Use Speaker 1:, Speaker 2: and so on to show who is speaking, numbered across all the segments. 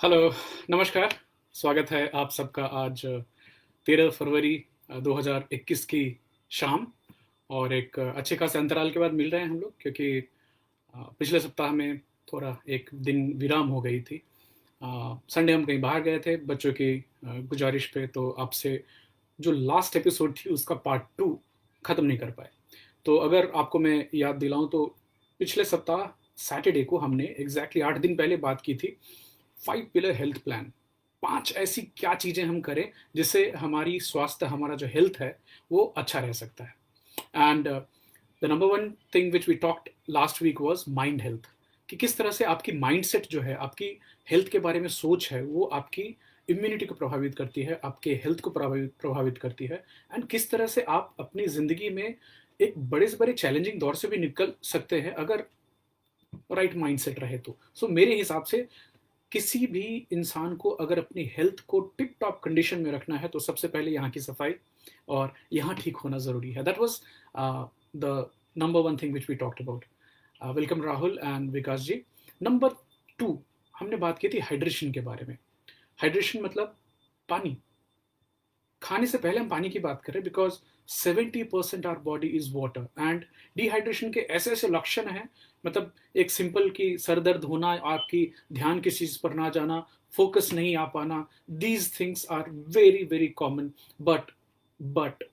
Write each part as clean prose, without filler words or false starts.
Speaker 1: Hello, नमस्कार। स्वागत है आप सबका आज 13 फरवरी 2021 की शाम और एक अच्छे खासे अंतराल के बाद मिल रहे हैं हम लोग क्योंकि पिछले सप्ताह में थोड़ा एक दिन विराम हो गई थी। संडे हम कहीं बाहर गए थे बच्चों की गुजारिश पे, तो आपसे जो लास्ट एपिसोड थी उसका पार्ट 2 ख़त्म नहीं कर पाए। तो अगर आपको मैं याद दिलाऊँ तो पिछले सप्ताह सैटरडे को हमने एग्ज़ैक्टली 8 दिन पहले बात की थी 5 पिलर हेल्थ प्लान। 5 ऐसी क्या चीज़ें हम करें जिससे हमारी स्वास्थ्य, हमारा जो हेल्थ है वो अच्छा रह सकता है। And the number one thing which we talked last week was mind health, कि किस तरह से आपकी माइंडसेट जो है, आपकी हेल्थ के बारे में सोच है, वो आपकी इम्यूनिटी को प्रभावित करती है, आपके हेल्थ को प्रभावित करती है। एंड किस तरह से आप अपनी ज़िंदगी में एक बड़े से बड़े चैलेंजिंग दौर से भी निकल सकते हैं अगर राइट माइंडसेट रहे तो। सो मेरे हिसाब से किसी भी इंसान को अगर अपनी हेल्थ को टिप टॉप कंडीशन में रखना है तो सबसे पहले यहाँ की सफाई और यहाँ ठीक होना ज़रूरी है। That was the number one thing which we talked about. Welcome Rahul and Vikas ji. Number two, हमने बात की थी हाइड्रेशन के बारे में। हाइड्रेशन मतलब पानी। खाने से पहले हम पानी की बात करें because 70% our body is water and dehydration के ऐसे ऐसे लक्षण हैं। मतलब एक सिंपल की सर दर्द होना, आपकी ध्यान किसी चीज पर ना जाना, फोकस नहीं आ पाना, these things are very very common. But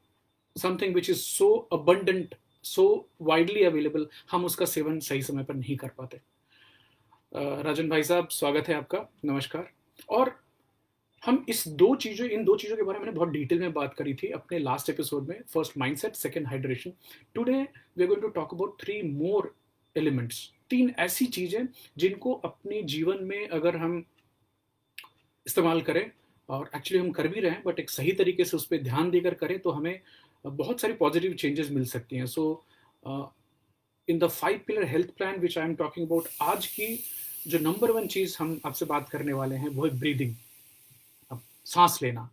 Speaker 1: something which is so abundant, so widely available, हम उसका सेवन सही समय पर नहीं कर पाते। राजन भाई साहब, स्वागत है आपका, नमस्कार। और हम इन दो चीज़ों के बारे में मैंने बहुत डिटेल में बात करी थी अपने लास्ट एपिसोड में। First mindset, second hydration. Today we are going to talk about three more elements. तीन ऐसी चीज़ें जिनको अपने जीवन में अगर हम इस्तेमाल करें, और एक्चुअली हम कर भी रहे हैं, बट एक सही तरीके से उस पर ध्यान देकर करें तो हमें बहुत सारी पॉजिटिव चेंजेस मिल सकती हैं। So in the 5 pillar health plan which I am talking about, आज की जो नंबर वन चीज़ हम आपसे बात करने वाले हैं वो है ब्रीदिंग। अब सांस लेना,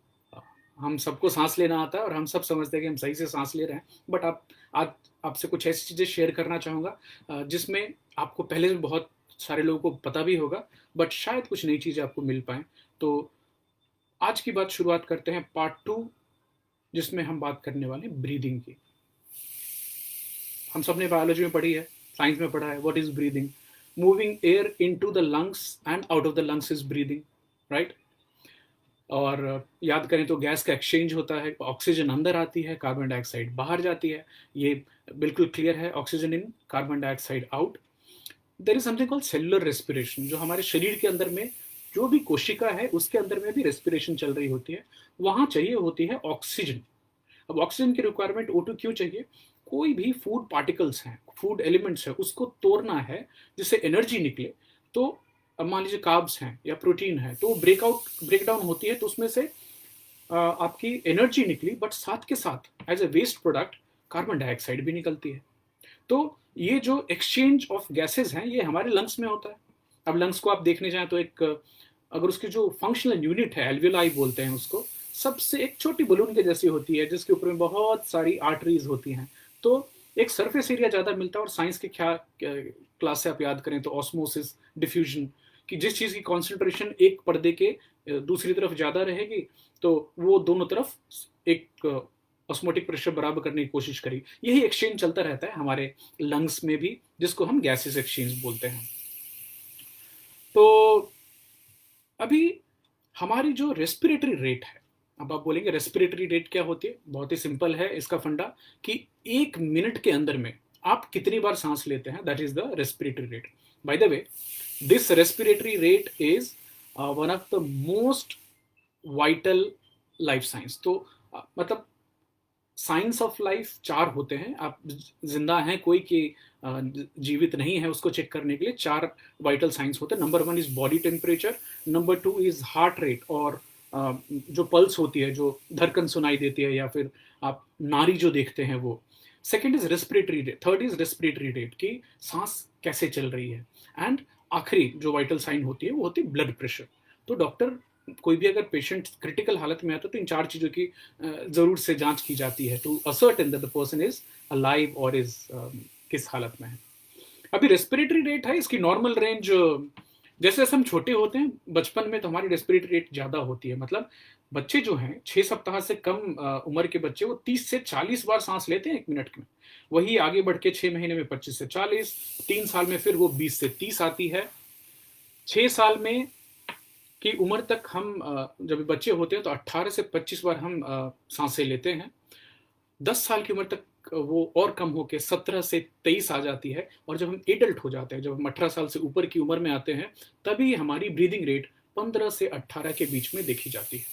Speaker 1: हम सबको सांस लेना आता है और हम सब समझते हैं कि हम सही से सांस ले रहे हैं। बट आप आज आपसे कुछ ऐसी चीज़ें शेयर करना चाहूँगा जिसमें आपको पहले भी बहुत सारे लोगों को पता भी होगा, बट शायद कुछ नई चीज़ें आपको मिल पाएँ। तो आज की बात शुरुआत करते हैं पार्ट टू, जिसमें हम बात करने वाले हैं ब्रीदिंग की। हम सब ने बायोलॉजी में पढ़ी है, साइंस में पढ़ा है, what is breathing. Moving air into the lungs and out of the lungs is breathing, right. और याद करें तो गैस का एक्सचेंज होता है, ऑक्सीजन अंदर आती है, कार्बन डाइऑक्साइड बाहर जाती है। ये बिल्कुल क्लियर है, oxygen in, carbon dioxide out. There is something called cellular respiration, जो हमारे शरीर के अंदर में जो भी कोशिका है उसके अंदर में भी रेस्पिरेशन चल रही होती है, वहां चाहिए होती है ऑक्सीजन। अब ऑक्सीजन की रिक्वायरमेंट O2 क्यों चाहिए? कोई भी फूड पार्टिकल्स हैं, फूड एलिमेंट्स है, उसको तोड़ना है जिससे एनर्जी निकले। तो अब मान लीजिए कार्ब्स हैं या प्रोटीन है, तो ब्रेक डाउन होती है, तो उसमें से आपकी एनर्जी निकली, बट साथ के साथ as a waste product carbon dioxide भी निकलती है। तो ये जो एक्सचेंज ऑफ गैसेज हैं ये हमारे लंग्स में होता है। अब लंग्स को आप देखने जाएं तो एक, अगर उसकी जो फंक्शनल यूनिट है, एल्वियोलाई बोलते हैं उसको, सबसे एक छोटी बलून के जैसी होती है जिसके ऊपर में बहुत सारी आर्टरीज होती हैं। तो एक सरफेस एरिया ज़्यादा मिलता है। और साइंस के क्या क्लास से आप याद करें तो ऑस्मोसिस, डिफ्यूजन, कि जिस चीज़ की कॉन्सेंट्रेशन एक पर्दे के दूसरी तरफ ज़्यादा रहेगी तो वो दोनों तरफ एक ऑस्मोटिक प्रेशर बराबर करने की कोशिश करी। यही एक्सचेंज चलता रहता है हमारे लंग्स में भी, जिसको हम गैसेस एक्सचेंज बोलते हैं। तो अभी हमारी जो रेस्पिरेटरी रेट है, अब आप बोलेंगे रेस्पिरेटरी रेट क्या होती है? बहुत ही सिंपल है इसका फंडा, कि 1 मिनट के अंदर में आप कितनी बार सांस लेते हैं, that is the respiratory rate. By the way, this respiratory rate is one of the most vital life science. तो मतलब साइंस ऑफ लाइफ 4 होते हैं। आप जिंदा हैं कोई कि जीवित नहीं है उसको चेक करने के लिए 4 वाइटल साइंस होते हैं। Number 1 is body temperature, number 2 is heart rate, और जो पल्स होती है, जो धड़कन सुनाई देती है, या फिर आप नाड़ी जो देखते हैं वो। Second is respiratory rate, third is respiratory rate, की सांस कैसे चल रही है। एंड आखिरी जो वाइटल साइन होती है वो होती है ब्लड प्रेशर। तो डॉक्टर, कोई भी अगर पेशेंट क्रिटिकल हालत में आता है तो इन 4 चीज़ों की ज़रूर से जांच की जाती है to ascertain that the person is alive और इज किस हालत में है। अभी रेस्पिरेटरी रेट है, इसकी नॉर्मल रेंज जैसे जैसे हम छोटे होते हैं बचपन में तो हमारी रेस्पिरेटरी रेट ज़्यादा होती है, मतलब बच्चे जो हैं 6 सप्ताह से कम उम्र के बच्चे वो 30 से 40 बार सांस लेते हैं 1 मिनट में। वही आगे बढ़ के 6 महीने में 25 से 40, 3 साल में फिर वो 20 से 30 आती है। 6 साल में की उम्र तक हम जब बच्चे होते हैं तो 18 से 25 बार हम सांसें लेते हैं। 10 साल की उम्र तक वो और कम होके 17 से 23 आ जाती है, और जब हम एडल्ट हो जाते हैं, जब हम 18 साल से ऊपर की उम्र में आते हैं, तभी हमारी ब्रीदिंग रेट 15 से 18 के बीच में देखी जाती है।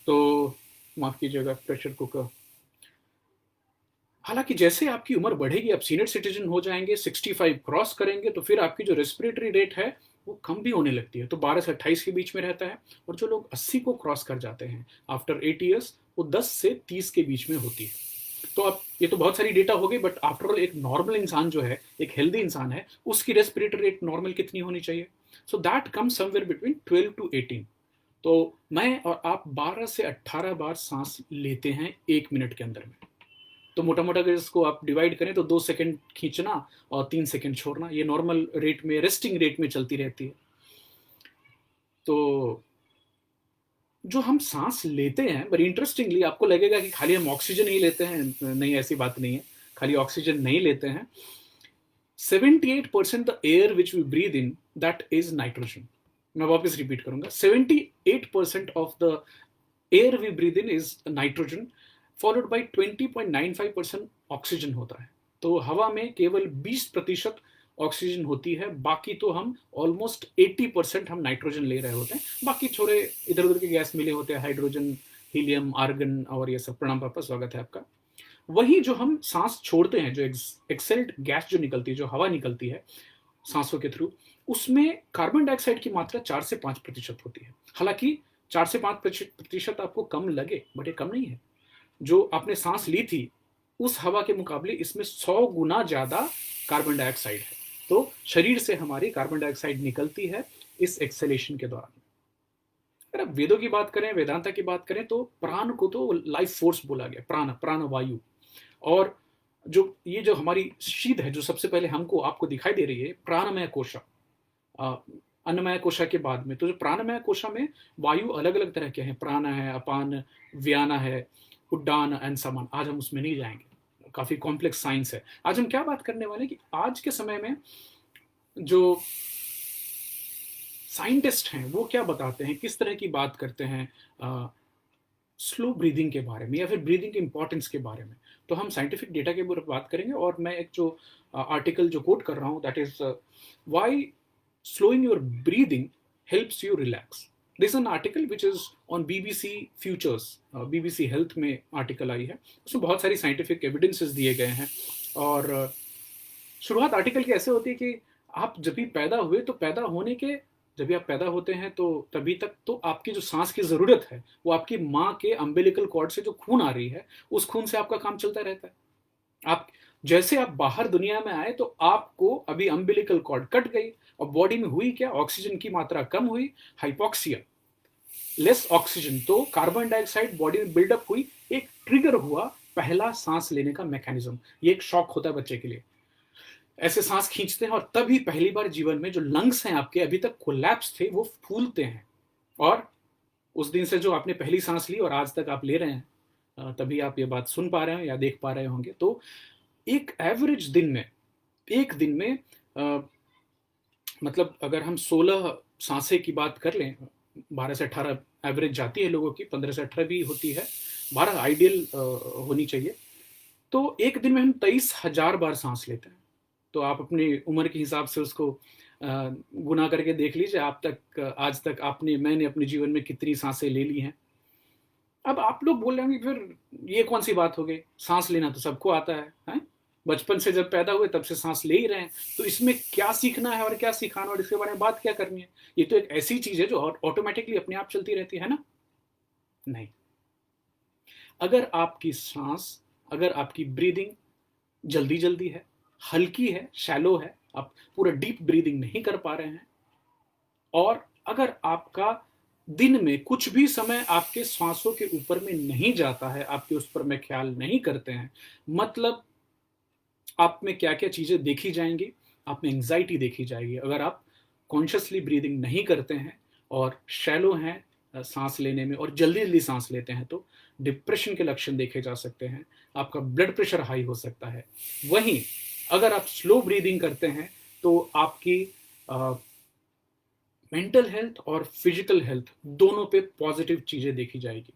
Speaker 1: तो माफ कीजिएगा, प्रेशर कुकर। हालांकि जैसे आपकी उम्र बढ़ेगी, आप सीनियर सिटीजन हो जाएंगे, 65 क्रॉस करेंगे, तो फिर आपकी जो रेस्पिरेटरी रेट है वो कम भी होने लगती है, तो 12 से 28 के बीच में रहता है। और जो लोग 80 को क्रॉस कर जाते हैं आफ्टर 8 ईयर्स, वो 10 से 30 के बीच में होती है। तो अब ये तो बहुत सारी डेटा हो गई, बट आफ्टर ऑल एक नॉर्मल इंसान जो है, एक हेल्दी इंसान है, उसकी रेस्पिरेटरी रेट नॉर्मल कितनी होनी चाहिए? So that come somewhere between 12 to 18। तो मैं और आप 12 से 18 बार सांस लेते हैं 1 मिनट के अंदर में। तो मोटा मोटा अगर इसको आप डिवाइड करें तो 2 सेकंड खींचना और 3 सेकंड छोड़ना, ये नॉर्मल रेट में, रेस्टिंग रेट में चलती रहती है। तो जो हम सांस लेते हैं, बड़ी इंटरेस्टिंगली आपको लगेगा कि खाली हम ऑक्सीजन ही लेते हैं, नहीं, ऐसी बात नहीं है। खाली ऑक्सीजन नहीं लेते हैं। 78% the air which we breathe in, that is nitrogen. मैं वापस रिपीट करूंगा, 78% of the air we breathe in is nitrogen, followed by 20.95% oxygen होता है। तो हवा में केवल 20% ऑक्सीजन होती है, बाकी तो हम ऑलमोस्ट 80% हम नाइट्रोजन ले रहे होते हैं। बाकी छोरे इधर उधर के गैस मिले होते हैं, हाइड्रोजन, हीलियम, आर्गन और ये सब। प्रणाम पापा, स्वागत है आपका। वही जो हम सांस छोड़ते हैं, जो एक्सेल्ड गैस जो निकलती है, जो हवा निकलती है सांसों के थ्रू, उसमें कार्बन डाइऑक्साइड की मात्रा 4 से 5% होती है। हालांकि 4 से 5% आपको कम लगे, बट ये कम नहीं है। जो आपने सांस ली थी उस हवा के मुकाबले इसमें 100 गुना ज्यादा कार्बन डाइऑक्साइड है। तो शरीर से हमारी कार्बन डाइऑक्साइड निकलती है इस एक्सेलेशन के दौरान। अगर आप वेदों की बात करें, वेदांता की बात करें, तो प्राण को तो लाइफ फोर्स बोला गया, प्राण, प्राण वायु। और जो ये जो हमारी शीत है, जो सबसे पहले हमको आपको दिखाई दे रही है, प्राणमय कोशा, अन्नमय कोशा के बाद में। तो जो प्राणमय कोशा में वायु अलग अलग तरह के हैं, प्राण है, अपान, व्याना है, उड्डान एंड समान। आज हम उसमें नहीं जाएंगे, काफी कॉम्प्लेक्स साइंस है। आज हम क्या बात करने वाले कि आज के समय में जो साइंटिस्ट हैं वो क्या बताते हैं, किस तरह की बात करते हैं स्लो ब्रीदिंग के बारे में, या फिर ब्रीदिंग के इंपॉर्टेंस के बारे में। तो हम साइंटिफिक डेटा के ऊपर बात करेंगे। और मैं एक जो आर्टिकल जो कोट कर रहा हूँ, that is why slowing your breathing helps you relax. This an article which is on BBC futures, BBC health में आर्टिकल आई है। उसमें बहुत सारी साइंटिफिक एविडेंसेस दिए गए हैं। और शुरुआत आर्टिकल की ऐसे होती है कि आप जब भी पैदा हुए, तो पैदा होने के, जब भी आप पैदा होते हैं तो तभी तक तो आपकी जो सांस की ज़रूरत है वो आपकी माँ के अम्बिलिकल कॉर्ड से जो खून आ रही है, उस खून से आपका काम चलता रहता है। आप जैसे आप बाहर दुनिया में आए तो आपको अभी अम्बिलिकल कॉर्ड कट गई, और बॉडी में हुई क्या, ऑक्सीजन की मात्रा कम हुई, हाइपोक्सिया, लेस ऑक्सीजन, तो कार्बन डाइऑक्साइड बॉडी में बिल्डअप हुई, एक ट्रिगर हुआ पहला सांस लेने का मैकेनिज्म। ये एक शॉक होता है बच्चे के लिए, ऐसे सांस खींचते हैं, और तभी पहली बार जीवन में जो लंग्स हैं आपके अभी तक कोलैप्स थे, वो फूलते हैं। और उस दिन से जो आपने पहली सांस ली और आज तक आप ले रहे हैं, तभी आप ये बात सुन पा रहे हैं या देख पा रहे होंगे। तो एक एवरेज दिन में, एक दिन में मतलब अगर हम 16 सांसें की बात कर लें, 12 से 18 एवरेज जाती है लोगों की, 15 से 18 भी होती है, 12 आइडियल होनी चाहिए। तो एक दिन में हम 23,000 बार सांस लेते हैं। तो आप अपनी उम्र के हिसाब से उसको गुना करके देख लीजिए, आप तक, आज तक मैंने अपने जीवन में कितनी सांसें ले ली हैं। अब आप लोग बोल रहे होंगे फिर ये कौन सी बात हो गई, सांस लेना तो सबको आता है? बचपन से जब पैदा हुए तब से सांस ले ही रहे हैं, तो इसमें क्या सीखना है और क्या सिखाना, और इसके बारे में बात क्या करनी है? ये तो एक ऐसी चीज है जो ऑटोमेटिकली अपने आप चलती रहती है ना? नहीं। अगर आपकी सांस, अगर आपकी ब्रीदिंग जल्दी जल्दी है, हल्की है, शैलो है, आप पूरा डीप ब्रीदिंग नहीं कर पा रहे हैं, और अगर आपका दिन में कुछ भी समय आपके श्वासों के ऊपर में नहीं जाता है, आपके उस पर में ख्याल नहीं करते हैं, मतलब आप में क्या क्या चीजें देखी जाएंगी, आप में एंग्जाइटी देखी जाएगी। अगर आप कॉन्शियसली ब्रीदिंग नहीं करते हैं और शैलो हैं सांस लेने में और जल्दी जल्दी सांस लेते हैं तो डिप्रेशन के लक्षण देखे जा सकते हैं, आपका ब्लड प्रेशर हाई हो सकता है। वहीं अगर आप स्लो ब्रीदिंग करते हैं तो आपकी मेंटल हेल्थ और फिजिकल हेल्थ दोनों पे पॉजिटिव चीजें देखी जाएगी।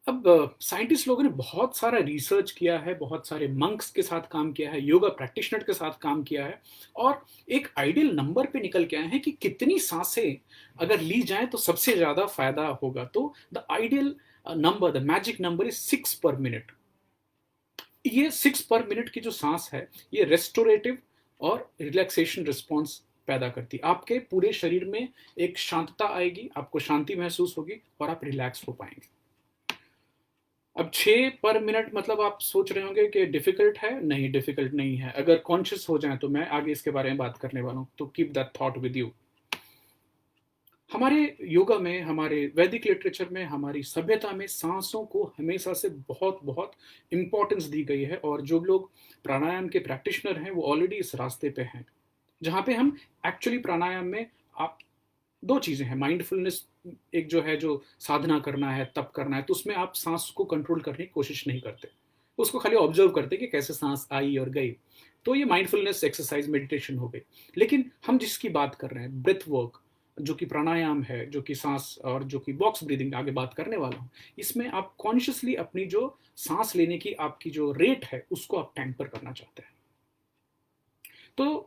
Speaker 1: अब साइंटिस्ट लोगों ने बहुत सारा रिसर्च किया है, बहुत सारे मंक्स के साथ काम किया है, योगा प्रैक्टिशनर के साथ काम किया है और एक आइडियल नंबर पे निकल के आए हैं कि कितनी सांसें अगर ली जाएं तो सबसे ज्यादा फायदा होगा। तो the ideal number, the magic number is 6 पर मिनट। ये 6 पर मिनट की जो सांस है ये रेस्टोरेटिव और रिलैक्सेशन रिस्पॉन्स पैदा करती है। आपके पूरे शरीर में एक शांतता आएगी, आपको शांति महसूस होगी और आप रिलैक्स हो पाएंगे। अब 6 पर मिनट मतलब आप सोच रहे होंगे कि डिफिकल्ट है। नहीं, डिफिकल्ट नहीं है अगर कॉन्शियस हो जाए तो। मैं आगे इसके बारे में बात करने वाला हूं, तो keep that thought with you. हमारे योगा में, हमारे वैदिक लिटरेचर में, हमारी सभ्यता में सांसों को हमेशा से बहुत बहुत इंपॉर्टेंस दी गई है और जो लोग प्राणायाम के प्रैक्टिशनर हैं वो ऑलरेडी इस रास्ते पे हैं, जहाँ पे हम एक्चुअली प्राणायाम में आप दो चीजें हैं। माइंडफुलनेस एक जो है, जो साधना करना है, तप करना है, तो उसमें आप सांस को कंट्रोल करने की कोशिश नहीं करते, उसको खाली ऑब्जर्व करते कि कैसे सांस आई और गई। तो ये माइंडफुलनेस एक्सरसाइज, मेडिटेशन हो गई। लेकिन हम जिसकी बात कर रहे हैं, ब्रेथ वर्क, जो कि प्राणायाम है, जो कि सांस और जो कि बॉक्स ब्रीदिंग आगे बात करने वाला हूँ, इसमें आप कॉन्शियसली अपनी जो सांस लेने की आपकी जो रेट है उसको आप टैंपर करना चाहते हैं। तो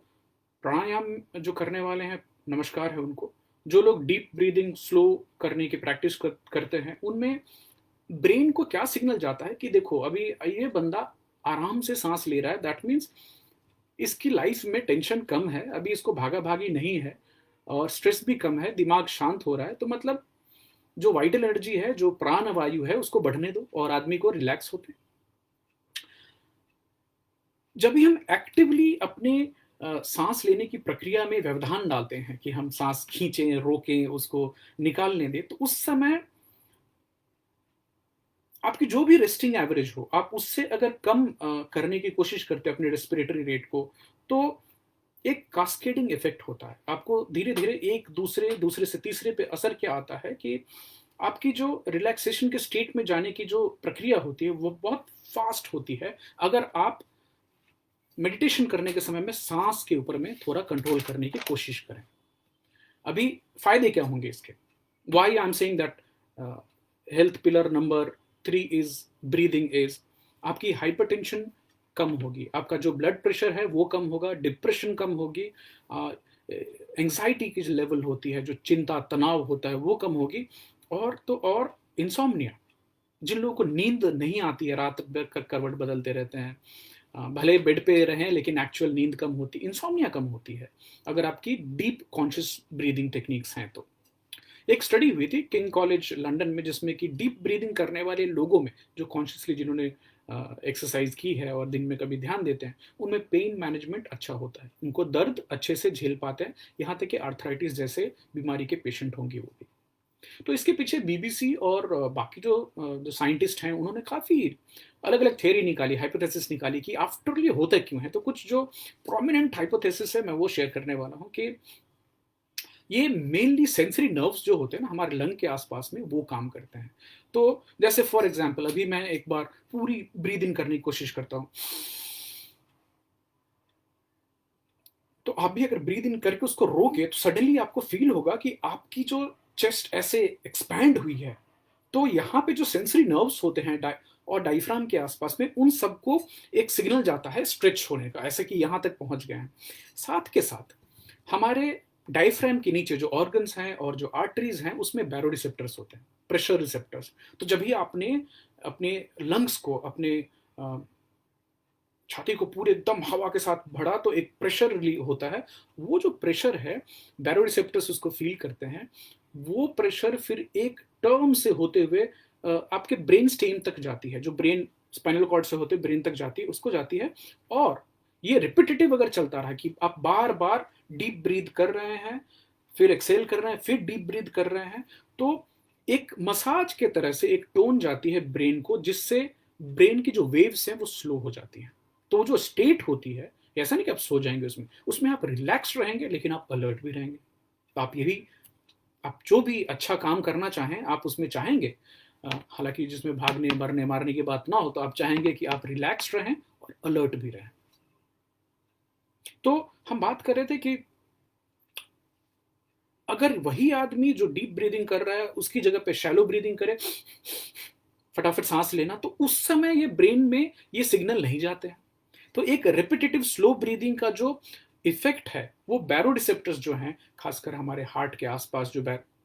Speaker 1: प्राणायाम जो करने वाले हैं, नमस्कार है उनको। जो लोग डीप ब्रीदिंग स्लो करने की प्रैक्टिस करते हैं, उनमें ब्रेन को क्या सिग्नल जाता है कि देखो अभी ये बंदा आराम से सांस ले रहा है, दैट मीन्स इसकी लाइफ में टेंशन कम है, अभी इसको भागा भागी नहीं है और स्ट्रेस भी कम है, दिमाग शांत हो रहा है। तो मतलब जो वाइटल एनर्जी है, जो प्राण वायु है, उसको बढ़ने दो और आदमी को रिलैक्स होते। जब भी हम एक्टिवली अपने सांस लेने की प्रक्रिया में व्यवधान डालते हैं कि हम सांस खींचें, रोकें, उसको निकालने दें, तो उस समय आपकी जो भी रेस्टिंग एवरेज हो, आप उससे अगर कम करने की कोशिश करते हैं अपने रेस्पिरेटरी रेट को, तो एक कास्केडिंग इफेक्ट होता है। आपको धीरे धीरे एक दूसरे दूसरे से तीसरे पे असर क्या आता है कि आपकी जो रिलैक्सेशन के स्टेट में जाने की जो प्रक्रिया होती है वो बहुत फास्ट होती है अगर आप मेडिटेशन करने के समय में सांस के ऊपर में थोड़ा कंट्रोल करने की कोशिश करें। अभी फायदे क्या होंगे इसके? Why I am saying that health pillar number 3 is breathing is, आपकी हाइपरटेंशन कम होगी, आपका जो ब्लड प्रेशर है वो कम होगा, डिप्रेशन कम होगी, एंजाइटी की जो लेवल होती है, जो चिंता तनाव होता है वो कम होगी। और तो और इंसोम्निया, जिन लोगों को नींद नहीं आती है, रात भर करवट बदलते रहते हैं, भले बेड पे रहें लेकिन एक्चुअल नींद कम होती, इंसोम्निया कम होती है अगर आपकी डीप कॉन्शियस ब्रीदिंग टेक्निक्स हैं तो। एक स्टडी हुई थी किंग कॉलेज लंदन में, जिसमें कि डीप ब्रीदिंग करने वाले लोगों में, जो कॉन्शियसली जिन्होंने एक्सरसाइज की है और दिन में कभी ध्यान देते हैं, उनमें पेन मैनेजमेंट अच्छा होता है, उनको दर्द अच्छे से झेल पाते हैं, यहाँ तक कि आर्थराइटिस जैसे बीमारी के पेशेंट होंगे वो भी। तो इसके पीछे बीबीसी और बाकी जो साइंटिस्ट हैं उन्होंने काफ़ी अलग अलग थ्योरी निकाली, हाइपोथेसिस निकाली कि आफ्टर ये होता क्यों है। तो कुछ जो प्रोमिनेंट हाइपोथेसिस है मैं वो शेयर करने वाला हूँ कि ये मेनली सेंसरी नर्व्स जो होते हैं ना हमारे लंग के आसपास में, वो काम करते हैं। तो जैसे फॉर एग्जांपल अभी मैं एक बार पूरी ब्रीद इन करने की कोशिश करता हूँ, तो आप भी अगर ब्रीद इन करके उसको रोके तो सडनली आपको फील होगा कि आपकी जो चेस्ट ऐसे एक्सपैंड हुई है। तो यहाँ पे जो सेंसरी नर्व्स होते हैं और डायफ्राम के आसपास में, उन सबको एक सिग्नल जाता है स्ट्रेच होने का, ऐसे कि यहाँ तक पहुँच गए हैं। साथ के साथ हमारे डायफ्राम के नीचे जो ऑर्गन्स हैं और जो आर्टरीज हैं उसमें बैरो रिसेप्टर्स होते हैं, प्रेशर रिसेप्टर्स। तो जब भी आपने अपने लंग्स को, अपने छाती को पूरे एकदम हवा के साथ भरा तो एक प्रेशर रिलीज होता है। वो जो प्रेशर है, बैरो रिसेप्टर्स उसको फील करते हैं। वो प्रेशर फिर एक टर्म से होते हुए आपके ब्रेन स्टेम तक जाती है, जो ब्रेन स्पाइनल कॉर्ड से होते ब्रेन तक जाती है, उसको जाती है। और ये रिपीटेटिव अगर चलता रहा कि आप बार बार डीप ब्रीथ कर रहे हैं, फिर एक्सेल कर रहे हैं, फिर डीप ब्रीथ कर रहे हैं, तो एक मसाज के तरह से एक टोन जाती है ब्रेन को, जिससे ब्रेन की जो वेव्स हैं वो स्लो हो जाती हैं। तो जो स्टेट होती है ऐसा नहीं कि आप सो जाएंगे उसमें, उसमें आप रिलैक्स रहेंगे लेकिन आप अलर्ट भी रहेंगे। तो आप यही, आप जो भी अच्छा काम करना चाहें आप उसमें चाहेंगे, हालांकि जिसमें भागने मरने मारने की बात ना हो, तो आप चाहेंगे कि आप रिलैक्स रहें और अलर्ट भी रहें। तो हम बात कर रहे थे कि अगर वही आदमी जो डीप ब्रीदिंग कर रहा है उसकी जगह पे शैलो ब्रीदिंग करे, फटाफट सांस लेना, तो उस समय ये ब्रेन में ये सिग्नल नहीं जाते हैं। तो एक रिपीटेटिव स्लो ब्रीदिंग का जो इफेक्ट है वो बैरो रिसेप्टर्स जो हैं, खासकर हमारे हार्ट के आसपास जो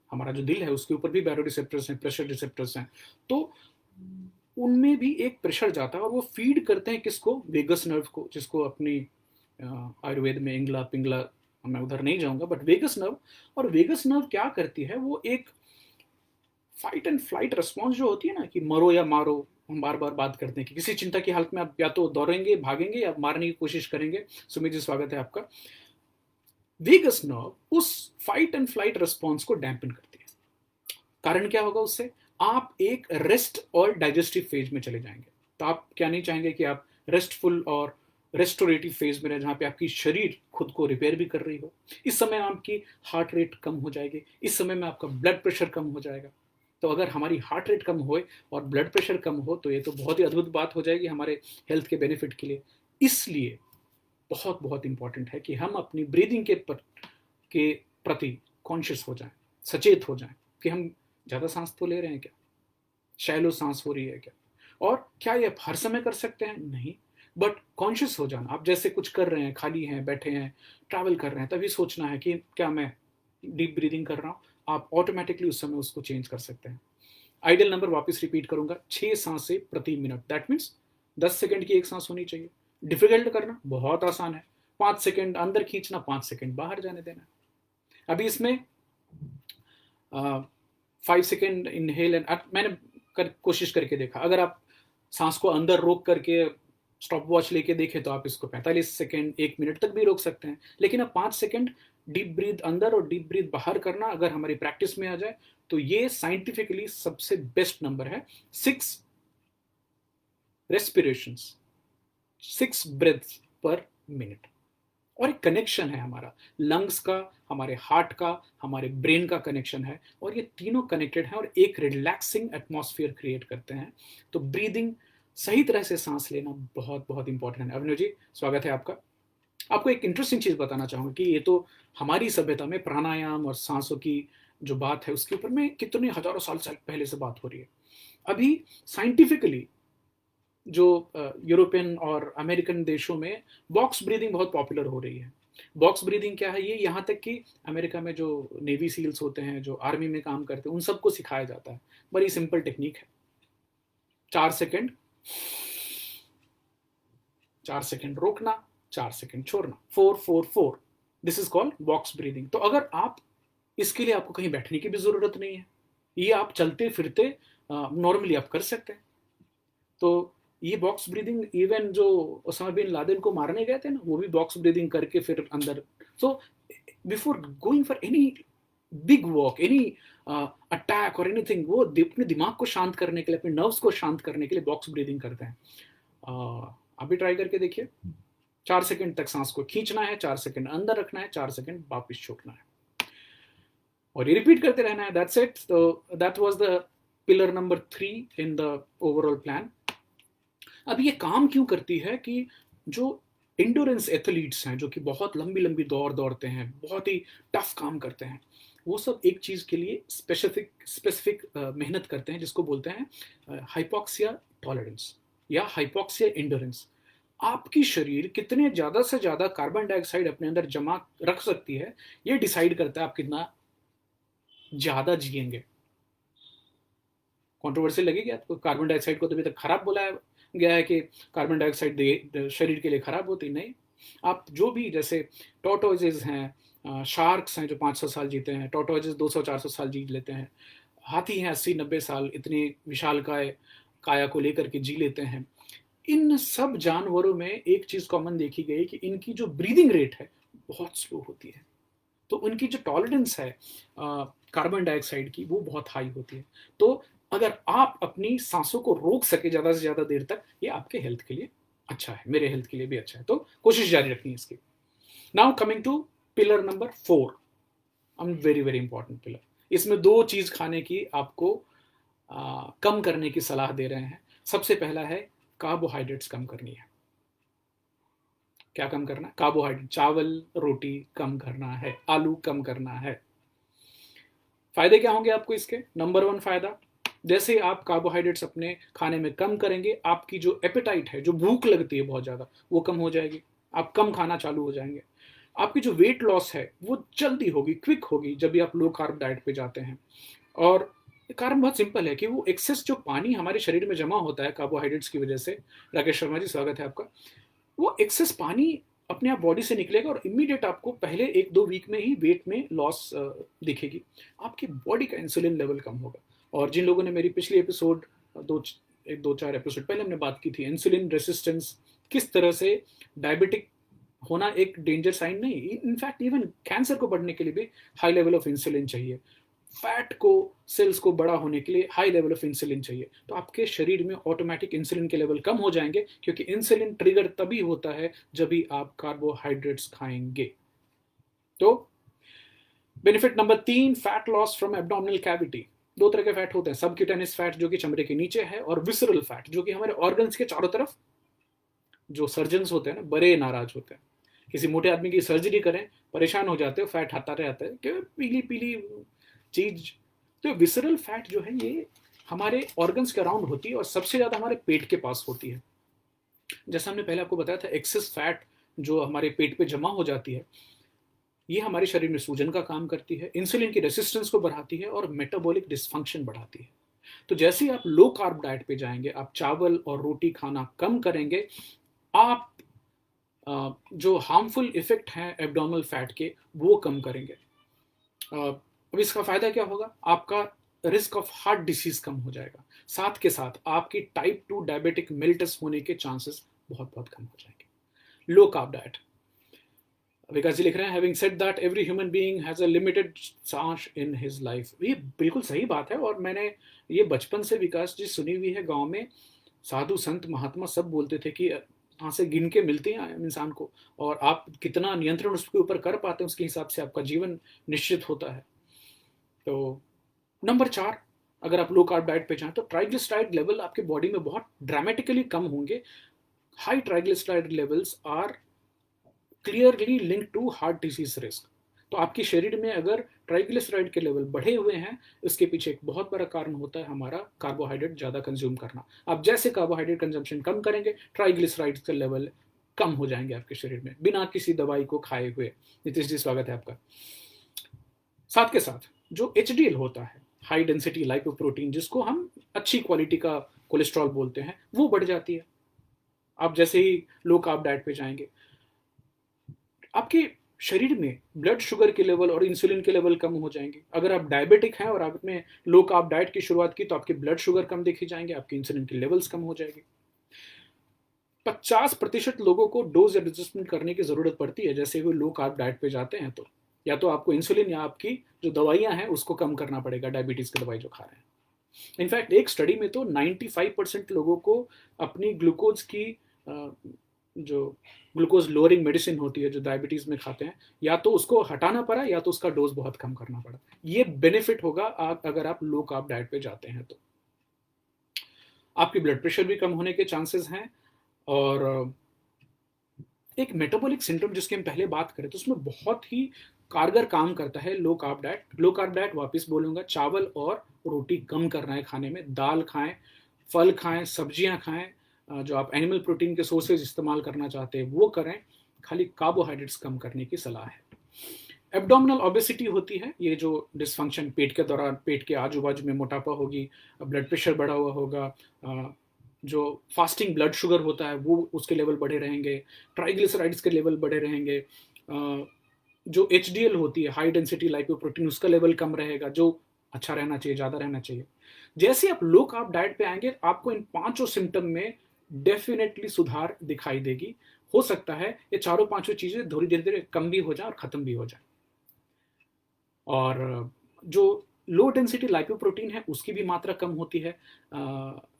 Speaker 1: हमारा जो दिल है उसके ऊपर भी बैरो रिसेप्टर्स हैं, प्रेशर रिसेप्टर्स हैं, तो उनमें भी एक प्रेशर जाता है और वो फीड करते हैं किसको, वेगस नर्व को, जिसको अपनी आयुर्वेद में इंगला पिंगला, मैं उधर नहीं जाऊंगा, बट वेगस नर्व। और वेगस नर्व क्या करती है, वो एक फाइट एंड फ्लाइट रिस्पॉन्स जो होती है ना, कि मरो या मारो, हम बार बार बात करते हैं कि किसी चिंता की हालत में आप या तो दौड़ेंगे भागेंगे या मारने की कोशिश करेंगे। सुमित जी स्वागत है आपका। वेगस नर्व उस फाइट एंड फ्लाइट रिस्पॉन्स को डैम्पन करती है। कारण क्या होगा उससे, आप एक रेस्ट और डाइजेस्टिव फेज में चले जाएंगे। तो आप क्या नहीं चाहेंगे कि आप रेस्टफुल और रेस्टोरेटिव फेज में रहे, जहाँ पे आपकी शरीर खुद को रिपेयर भी कर रही हो। इस समय आपकी हार्ट रेट कम हो जाएगी, इस समय में आपका ब्लड प्रेशर कम हो जाएगा। तो अगर हमारी हार्ट रेट कम होए और ब्लड प्रेशर कम हो तो ये तो बहुत ही अद्भुत बात हो जाएगी हमारे हेल्थ के बेनिफिट के लिए। इसलिए बहुत बहुत इंपॉर्टेंट है कि हम अपनी ब्रीदिंग के प्रति कॉन्शियस हो जाएं, सचेत हो जाएं कि हम ज़्यादा सांस तो ले रहे हैं क्या, शैलो सांस हो रही है क्या, और क्या ये हर समय कर सकते हैं, नहीं, बट कॉन्शियस हो जाना। आप जैसे कुछ कर रहे हैं, खाली हैं, बैठे हैं, ट्रैवल कर रहे हैं, तभी सोचना है कि क्या मैं डीप ब्रीदिंग कर रहा हूँ। आप ऑटोमेटिकली उस समय उसको चेंज कर सकते हैं। आइडियल नंबर वापस रिपीट करूंगा, 6 सांसें प्रति मिनट, दैट मीन्स 10 सेकंड की एक सांस होनी चाहिए। डिफिकल्ट करना बहुत आसान है, 5 सेकंड अंदर खींचना, 5 सेकंड बाहर जाने देना। अभी इसमें 5 सेकंड इनहेल एंड, मैंने कोशिश करके देखा, अगर आप सांस को अंदर रोक करके स्टॉप वॉच लेके देखें तो आप इसको 45 सेकंड 1 मिनट तक भी रोक सकते हैं। लेकिन अब 5 सेकंड डीप ब्रीथ अंदर और डीप ब्रीथ बाहर करना अगर हमारी प्रैक्टिस में आ जाए तो ये साइंटिफिकली सबसे बेस्ट नंबर है। 6 रेस्पिरेशंस, 6 ब्रेथ्स पर मिनट। और एक कनेक्शन है हमारा लंग्स का, हमारे हार्ट का, हमारे ब्रेन का कनेक्शन है, और ये तीनों कनेक्टेड हैं और एक रिलैक्सिंग एटमॉस्फेयर क्रिएट करते हैं। तो ब्रीदिंग, सही तरह से सांस लेना बहुत बहुत इंपॉर्टेंट है। अभिनव जी स्वागत है आपका। आपको एक इंटरेस्टिंग चीज बताना चाहूंगा कि ये तो हमारी सभ्यता में प्राणायाम और सांसों की जो बात है उसके ऊपर में कितने हजारों साल पहले से बात हो रही है। अभी साइंटिफिकली जो यूरोपियन और अमेरिकन देशों में बॉक्स ब्रीदिंग बहुत पॉपुलर हो रही है। बॉक्स ब्रीदिंग क्या है, ये यहाँ तक कि अमेरिका में जो नेवी सील्स होते हैं, जो आर्मी में काम करते हैं, उन सबको सिखाया जाता है। बड़ी सिंपल टेक्निक है, 4 सेकंड, 4 सेकंड रोकना, 4 सेकंड छोड़ना, 4 4 4, this is called box breathing. तो अगर आप, इसके लिए आपको कहीं बैठने की भी जरूरत नहीं है, ये आप चलते फिरते नॉर्मली आप कर सकते हैं। तो ये बॉक्स ब्रीदिंग, इवन जो ओसामा बिन लादेन को मारने गए थे ना, वो भी बॉक्स ब्रीदिंग करके फिर अंदर। So before going for any big walk, any attack और एनीथिंग, वो अपने दिमाग को शांत करने के लिए, अपने नर्व्स को शांत करने के लिए बॉक्स ब्रीदिंग करते हैं। आप भी ट्राई करके देखिए। 4 सेकंड तक सांस को खींचना है, 4 सेकंड अंदर रखना है, 4 सेकंड वापिस छोड़ना है, और ये रिपीट करते रहना है। That's it. तो that was the pillar number 3 in the overall plan. अब ये काम क्यों करती है कि जो इंडोरेंस एथलीट्स हैं, जो कि बहुत लंबी लंबी दौड़ दौड़ते हैं, बहुत ही टफ काम करते हैं, वो सब एक चीज के लिए स्पेसिफिक स्पेसिफिक मेहनत करते हैं, जिसको बोलते हैं हाइपोक्सिया टॉलरेंस या हाइपोक्सिया इंडोरेंस। आपकी शरीर कितने ज्यादा से ज्यादा कार्बन डाइऑक्साइड अपने अंदर जमा रख सकती है, ये डिसाइड करता है आप कितना ज्यादा जिएंगे। कंट्रोवर्शियल लगेगी आपको, कार्बन डाइऑक्साइड को तो अभी तक खराब बोला गया है कि कार्बन डाइऑक्साइड शरीर के लिए खराब होती, नहीं। आप जो भी, जैसे टोटोइजेज हैं, शार्क्स हैं जो 500 साल जीते हैं, टोटोइजेज 200-400 साल जी लेते हैं, हाथी हैं 80-90 साल, इतनी विशाल काया को लेकर के जी लेते हैं। इन सब जानवरों में एक चीज कॉमन देखी गई कि इनकी जो ब्रीदिंग रेट है बहुत स्लो होती है, तो उनकी जो टॉलरेंस है कार्बन डाइऑक्साइड की, वो बहुत हाई होती है। तो अगर आप अपनी सांसों को रोक सके ज्यादा से ज्यादा देर तक, ये आपके हेल्थ के लिए अच्छा है, मेरे हेल्थ के लिए भी अच्छा है, तो कोशिश जारी रखनी है इसकी। Now coming to pillar number 4, very very important pillar. इसमें दो चीज खाने की आपको कम करने की सलाह दे रहे हैं। सबसे पहला है कार्बोहाइड्रेट्स कम करनी है। क्या कम करना है? कार्बोहाइड्रेट, चावल रोटी कम करना है, आलू कम करना है। फायदे क्या होंगे आपको इसके? नंबर 1 फायदा, जैसे आप कार्बोहाइड्रेट्स अपने खाने में कम करेंगे, आपकी जो एपेटाइट है, जो भूख लगती है बहुत ज़्यादा, वो कम हो जाएगी। आप कम खाना चालू हो जाएंगे। आपकी जो वेट लॉस है वो जल्दी होगी, क्विक होगी, जब भी आप लो कार्ब डाइट पे जाते हैं। और कारण बहुत सिंपल है कि वो एक्सेस जो पानी हमारे शरीर में जमा होता है कार्बोहाइड्रेट्स की वजह से, राकेश शर्मा जी स्वागत है आपका, वो एक्सेस पानी अपने आप बॉडी से निकलेगा और इमीडिएट आपको पहले 1-2 वीक में ही वेट में लॉस दिखेगी। आपकी बॉडी का इंसुलिन लेवल कम होगा। और जिन लोगों ने मेरी पिछली एपिसोड, दो 2-4 एपिसोड पहले हमने बात की थी, इंसुलिन रेसिस्टेंस, किस तरह से डायबिटिक होना एक डेंजर साइन नहीं, इनफैक्ट इवन कैंसर को बढ़ने के लिए भी हाई लेवल ऑफ इंसुलिन चाहिए। फैट को, सेल्स को बड़ा होने के लिए हाई लेवल ऑफ इंसुलिन चाहिए। तो आपके शरीर में ऑटोमेटिक इंसुलिन के लेवल कम हो जाएंगे, क्योंकि इंसुलिन ट्रिगर तभी होता है जब भी आप कार्बोहाइड्रेट्स खाएंगे। तो benefit number 3, fat loss from abdominal cavity. दो तरह के फैट होते हैं, सबक्यूटेनियस फैट जो कि चमड़े के नीचे है, और विसरल फैट जो कि हमारे ऑर्गन्स के चारों तरफ। जो सर्जन्स होते हैं ना, बड़े नाराज होते हैं। किसी मोटे आदमी की सर्जरी करें, परेशान हो जाते हो, फैट आता रहता है कि पीली पीली चीज। तो विसरल फैट जो है ये हमारे ऑर्गन्स के अराउंड होती है और सबसे ज्यादा हमारे पेट के पास होती है। जैसा हमने पहले आपको बताया था, एक्सेस फैट जो हमारे पेट पे जमा हो जाती है, ये हमारे शरीर में सूजन का काम करती है, इंसुलिन की रेसिस्टेंस को बढ़ाती है और मेटाबॉलिक डिस्फंक्शन बढ़ाती है। तो जैसे ही आप लो कार्ब डाइट पे जाएंगे, आप चावल और रोटी खाना कम करेंगे, आप जो हार्मफुल इफेक्ट हैं एब्डोमिनल फैट के, वो कम करेंगे। अब इसका फायदा क्या होगा? आपका रिस्क ऑफ हार्ट डिसीज कम हो जाएगा। साथ के साथ आपकी टाइप 2 डायबिटिक मेलिटस होने के चांसेस बहुत बहुत कम हो जाएंगे। Low carb diet. विकास जी लिख रहे हैं, having said that every human being has a limited chance in his life. ये बिल्कुल सही बात है, और मैंने ये बचपन से विकास जी सुनी हुई है। गांव में साधु संत महात्मा सब बोलते थे कि यहाँ से गिन के मिलते हैं इंसान को, और आप कितना नियंत्रण उसके ऊपर कर पाते हैं, उसके हिसाब से आपका जीवन निश्चित होता है। तो नंबर 4, अगर आप लो कार्ब डाइट पे जाएं तो ट्राइग्लिसराइड लेवल आपके बॉडी में बहुत ड्रामेटिकली कम होंगे। High triglyceride levels are clearly linked to heart disease risk. तो आपके शरीर में अगर ट्राइग्लिसराइड के लेवल बढ़े हुए हैं, इसके पीछे एक बहुत बड़ा कारण होता है हमारा कार्बोहाइड्रेट ज़्यादा कंज्यूम करना। आप जैसे कार्बोहाइड्रेट कंजम्पशन कम करेंगे, ट्राइग्लिसराइड के लेवल कम हो जाएंगे आपके शरीर में, बिना किसी दवाई को खाए हुए। नीतीश जी स्वागत है आपका। साथ के साथ जो HDL होता है, हाई डेंसिटी लाइपोप्रोटीन, जिसको हम अच्छी क्वालिटी का कोलेस्ट्रॉल बोलते हैं, वो बढ़ जाती है आप जैसे ही लो कार्ब डाइट पे जाएंगे। आपके शरीर में ब्लड शुगर के लेवल और इंसुलिन के लेवल कम हो जाएंगे। अगर आप डायबिटिक हैं और आपने लो कार्ब डाइट की शुरुआत की, तो आपके ब्लड शुगर कम देखे जाएंगे, आपके इंसुलिन के लेवल्स कम हो जाएंगे। 50% लोगों को डोज एडजस्टमेंट करने की जरूरत पड़ती है जैसे वो लो कार्ब डाइट पे जाते हैं। तो या तो आपको इंसुलिन या आपकी जो दवाइयां हैं उसको कम करना पड़ेगा, डायबिटीज की दवाई जो खा रहे हैं। इनफैक्ट एक स्टडी में तो 95% लोगों को अपनी ग्लूकोज की जो ग्लूकोज लोअरिंग मेडिसिन होती है जो डायबिटीज में खाते हैं, या तो उसको हटाना पड़ा या तो उसका डोज बहुत कम करना पड़ा। ये बेनिफिट होगा अगर आप लो कार्ब डाइट पे जाते हैं। तो आपकी ब्लड प्रेशर भी कम होने के चांसेस हैं। और एक मेटाबॉलिक सिंड्रोम जिसकी हम पहले बात करें तो उसमें बहुत ही कारगर काम करता है low carb diet. Low carb diet वापस बोलूंगा, चावल और रोटी कम करना है खाने में, दाल खाएं, फल खाएं, सब्जियां खाएं, जो आप एनिमल प्रोटीन के सोर्सेज इस्तेमाल करना चाहते हैं वो करें, खाली कार्बोहाइड्रेट्स कम करने की सलाह है। एब्डोमिनल ओबेसिटी होती है, ये जो डिसफंक्शन पेट के दौरान, पेट के आजू बाजू में मोटापा होगी, ब्लड प्रेशर बढ़ा हुआ होगा, जो फास्टिंग ब्लड शुगर होता है वो उसके लेवल बढ़े रहेंगे, ट्राइग्लिसराइड्स के लेवल बढ़े रहेंगे, जो HDL होती है हाई डेंसिटी लाइपोप्रोटीन, उसका लेवल कम रहेगा, जो अच्छा रहना चाहिए, ज़्यादा रहना चाहिए। जैसे आप लो कार्ब डाइट पे आएंगे, आपको इन 5 सिम्टम में डेफिनेटली सुधार दिखाई देगी। हो सकता है ये चारों 5 चीज़ें धीरे धीरे कम भी हो जाए और ख़त्म भी हो जाए। और जो लो डेंसिटी लाइपोप्रोटीन है उसकी भी मात्रा कम होती है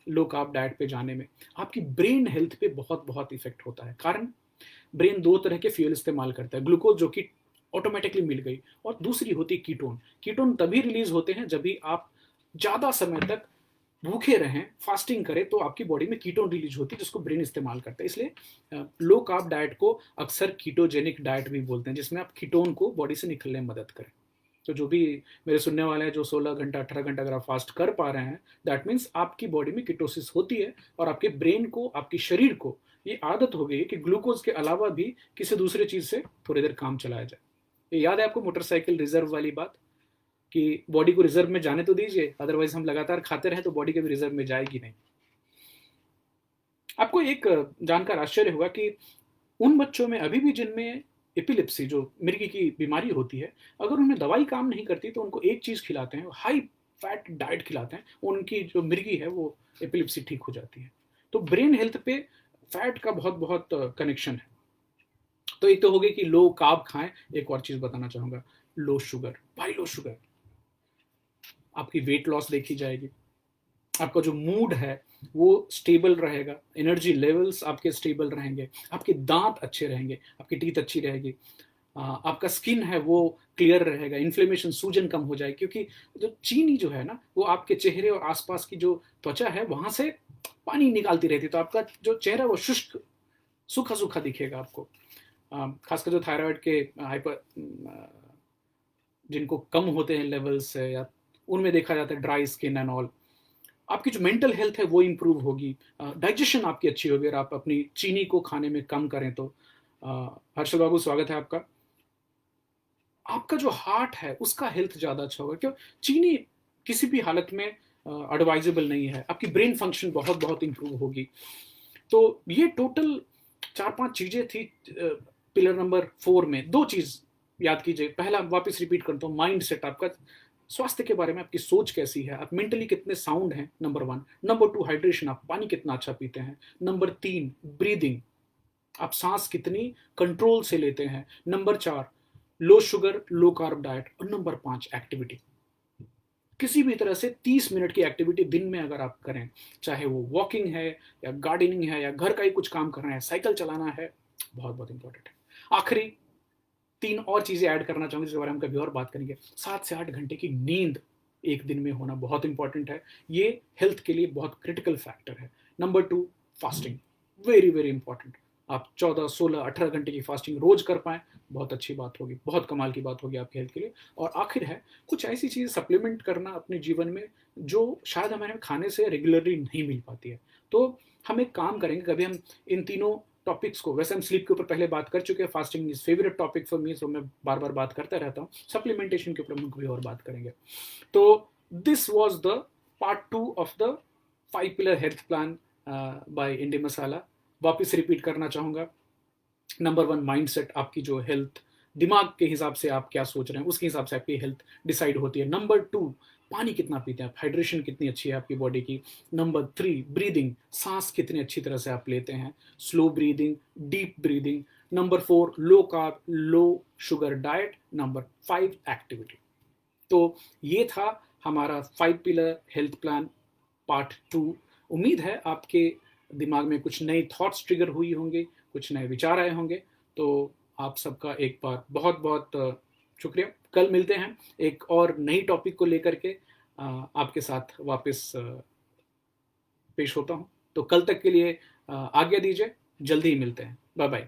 Speaker 1: लो कार्ब डाइट पे जाने में। आपकी ब्रेन हेल्थ पे बहुत बहुत इफेक्ट होता है, कारण ब्रेन दो तरह के फ्यूल इस्तेमाल करता है, ग्लूकोज जो कि ऑटोमेटिकली मिल गई, और दूसरी होती है कीटोन। कीटोन तभी रिलीज होते हैं जब भी आप ज़्यादा समय तक भूखे रहें, फास्टिंग करें, तो आपकी बॉडी में कीटोन रिलीज होती है जिसको ब्रेन इस्तेमाल करता है। इसलिए लो कार्ब डाइट को अक्सर कीटोजेनिक डाइट भी बोलते हैं, जिसमें आप कीटोन को बॉडी से निकलने में मदद करें। तो जो भी मेरे सुनने वाले हैं जो 16 घंटा 18 घंटा अगर आप फास्ट कर पा रहे हैं, दैट मीन्स आपकी बॉडी में कीटोसिस होती है और आपके ब्रेन को, आपकी शरीर को ये आदत हो गई है कि ग्लूकोज के अलावा भी किसी दूसरे चीज़ से थोड़ी देर काम चलाया जाए। ये याद है आपको मोटरसाइकिल रिजर्व वाली बात, कि बॉडी को रिजर्व में जाने तो दीजिए, अदरवाइज हम लगातार खाते रहे तो बॉडी कभी रिजर्व में जाएगी नहीं। आपको एक जानकर आश्चर्य होगा कि उन बच्चों में अभी भी जिनमें एपिलिप्सी जो मिर्गी की बीमारी होती है, अगर उनमें दवाई काम नहीं करती तो उनको एक चीज़ खिलाते हैं, हाई फैट डाइट खिलाते हैं, उनकी जो मिर्गी है वो एपिलिप्सी ठीक हो जाती है। तो ब्रेन हेल्थ पे फैट का बहुत बहुत कनेक्शन है। तो एक तो हो गई कि लो कार्ब खाएं, एक और चीज़ बताना चाहूँगा, लो शुगर। भाई लो शुगर, आपकी वेट लॉस देखी जाएगी, आपका जो मूड है वो स्टेबल रहेगा, एनर्जी लेवल्स आपके स्टेबल रहेंगे, आपके दांत अच्छे रहेंगे, आपकी टीथ अच्छी रहेगी, आपका स्किन है वो क्लियर रहेगा, इन्फ्लेमेशन, सूजन कम हो जाएगी, क्योंकि जो चीनी जो है ना वो आपके चेहरे और आसपास की जो त्वचा है वहां से पानी निकालती रहती है, तो आपका जो चेहरा वो शुष्क सूखा सूखा दिखेगा आपको। खासकर जो थायराइड के हाइपर जिनको कम होते हैं लेवल्स, या उनमें देखा जाता है ड्राई स्किन एंड ऑल। आपकी जो मेंटल हेल्थ है वो इंप्रूव होगी, डाइजेशन आपकी अच्छी होगी अगर आप अपनी चीनी को खाने में कम करें तो। हर्षल बाबू स्वागत है आपका। आपका जो हार्ट है उसका हेल्थ ज़्यादा अच्छा होगा, क्यों? चीनी किसी भी हालत में एडवाइजेबल नहीं है। आपकी ब्रेन फंक्शन बहुत बहुत इंप्रूव होगी। तो ये टोटल 4-5 चीज़ें थी पिलर नंबर 4 में। 2 चीज़ याद कीजिए। पहला वापस रिपीट करता हूँ, माइंड सेट, आपका स्वास्थ्य के बारे में आपकी सोच कैसी है, आप मेंटली कितने साउंड हैं, नंबर 1। नंबर 2 हाइड्रेशन, आप पानी कितना अच्छा पीते हैं। नंबर 3 ब्रीदिंग, आप सांस कितनी कंट्रोल से लेते हैं। Number 4 low sugar low carb diet. और नंबर 5 एक्टिविटी। किसी भी तरह से 30 मिनट की एक्टिविटी दिन में अगर आप करें, चाहे वो वॉकिंग है या गार्डनिंग है या घर का ही कुछ काम करना है, साइकिल चलाना है, बहुत बहुत इंपॉर्टेंट है। आखिरी 3 और चीजें ऐड करना चाहूंगी जिसके बारे में हम कभी और बात करेंगे। 7 से 8 घंटे की नींद एक दिन में होना बहुत इंपॉर्टेंट है, ये हेल्थ के लिए बहुत क्रिटिकल फैक्टर है। Number 2 fasting, very very important. आप 14, 16, 18 घंटे की फास्टिंग रोज कर पाएं, बहुत अच्छी बात होगी, बहुत कमाल की बात होगी आपकी हेल्थ के लिए। और आखिर है कुछ ऐसी चीज़ सप्लीमेंट करना अपने जीवन में जो शायद हमें खाने से रेगुलरली नहीं मिल पाती है। तो हम एक काम करेंगे, कभी हम इन तीनों टॉपिक्स को, वैसे हम स्लीप के ऊपर पहले बात कर चुके हैं, fasting is favourite topic for me, so मैं बार बार बात करता रहता हूँ। सप्लीमेंटेशन के ऊपर हम कभी और बात करेंगे। तो this was the part 2 of the 5 pillar health plan by Indie Masala. वापिस रिपीट करना चाहूँगा, नंबर 1 माइंडसेट, आपकी जो हेल्थ, दिमाग के हिसाब से आप क्या सोच रहे हैं उसके हिसाब से आपकी हेल्थ डिसाइड होती है। नंबर 2 पानी कितना पीते हैं आप, हाइड्रेशन कितनी अच्छी है आपकी बॉडी की। नंबर 3 ब्रीदिंग, सांस कितनी अच्छी तरह से आप लेते हैं, slow breathing, deep breathing. Number 4 low carb low sugar diet. Number 5 activity. तो ये था हमारा 5 पिलर हेल्थ प्लान पार्ट 2। उम्मीद है आपके दिमाग में कुछ नए थॉट्स ट्रिगर हुई होंगे, कुछ नए विचार आए होंगे। तो आप सबका एक बार बहुत बहुत शुक्रिया। कल मिलते हैं एक और नई टॉपिक को लेकर के, आपके साथ वापस पेश होता हूँ। तो कल तक के लिए आज्ञा दीजिए, जल्दी ही मिलते हैं। Bye bye.